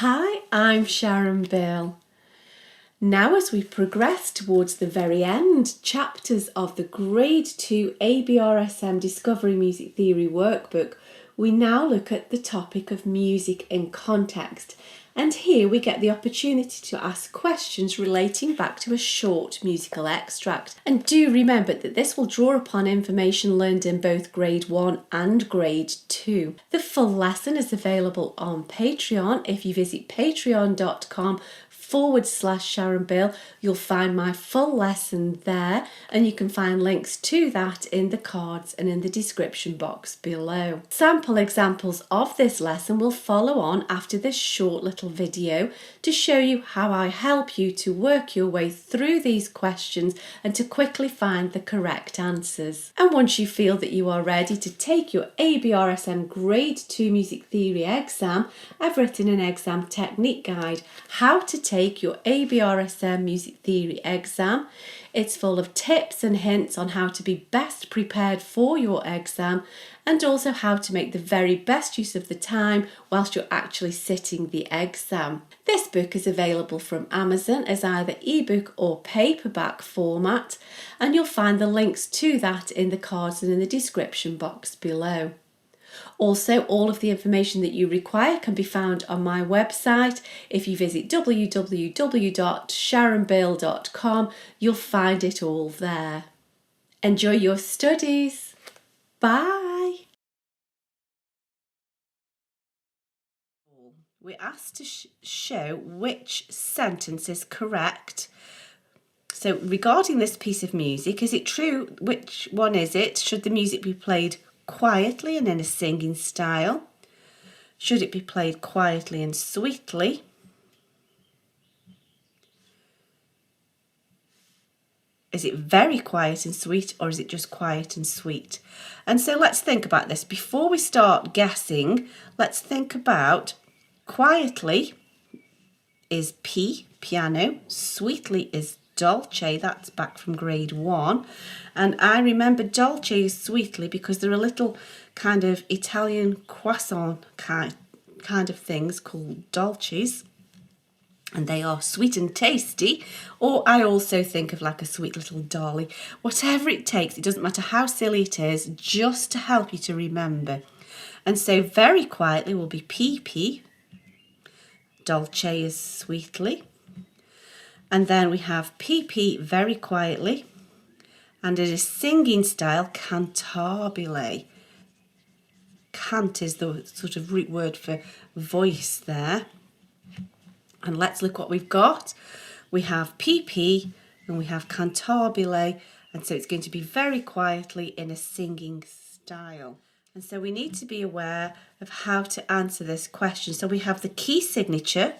Hi, I'm Sharon Bill. Now as we progress towards the very end chapters of the Grade 2 ABRSM Discovery Music Theory workbook, we now look at the topic of music in context. And here we get the opportunity to ask questions relating back to a short musical extract. And do remember that this will draw upon information learned in both Grade 1 and Grade 2. The full lesson is available on Patreon. If you visit patreon.com/Sharon Bill, you'll find my full lesson there, and you can find links to that in the cards and in the description box below. Sample examples of this lesson will follow on after this short little video to show you how I help you to work your way through these questions and to quickly find the correct answers. And once you feel that you are ready to take your ABRSM Grade 2 Music Theory exam, I've written an exam technique guide, how to take your ABRSM Music Theory exam. It's full of tips and hints on how to be best prepared for your exam and also how to make the very best use of the time whilst you're actually sitting the exam. This book is available from Amazon as either ebook or paperback format, and you'll find the links to that in the cards and in the description box below. Also, all of the information that you require can be found on my website. If you visit www.sharonbill.com, you'll find it all there. Enjoy your studies. Bye. We're asked to show which sentence is correct. So regarding this piece of music, is it true? Which one is it? Should the music be played quietly and in a singing style? Should it be played quietly and sweetly? Is it very quiet and sweet, or is it just quiet and sweet? And so let's think about this. Before we start guessing, let's think about quietly is P, piano, sweetly is dolce, that's back from Grade 1, and I remember dolce is sweetly because there are little kind of Italian croissant kind of things called dolces, and they are sweet and tasty. Or I also think of like a sweet little dolly. Whatever it takes, it doesn't matter how silly it is, just to help you to remember. And so very quietly will be PP, dolce is sweetly. And then we have PP very quietly, and in a singing style, cantabile. Cant is the sort of root word for voice there. And let's look what we've got. We have PP and we have cantabile, and so it's going to be very quietly in a singing style. And so we need to be aware of how to answer this question. So we have the key signature,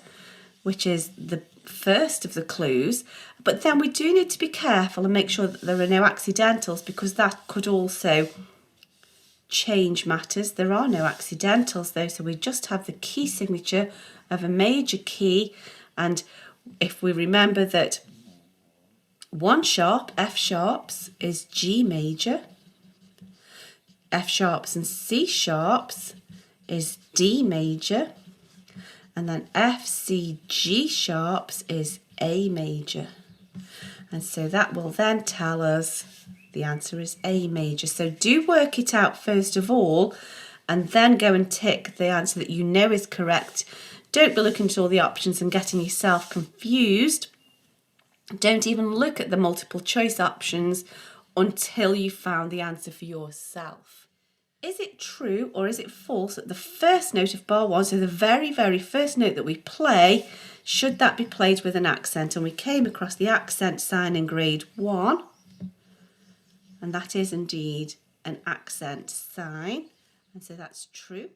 which is the first of the clues, but then we do need to be careful and make sure that there are no accidentals, because that could also change matters. There are no accidentals though, so we just have the key signature of a major key. And if we remember that 1 sharp, F sharps, is G major, F sharps and C sharps is D major, and then F, C, G sharps is A major. And so that will then tell us the answer is A major. So do work it out first of all, and then go and tick the answer that you know is correct. Don't be looking at all the options and getting yourself confused. Don't even look at the multiple choice options until you've found the answer for yourself. Is it true or is it false that the first note of bar 1, so the very, very first note that we play, should that be played with an accent? And we came across the accent sign in Grade 1, and that is indeed an accent sign, and so that's true.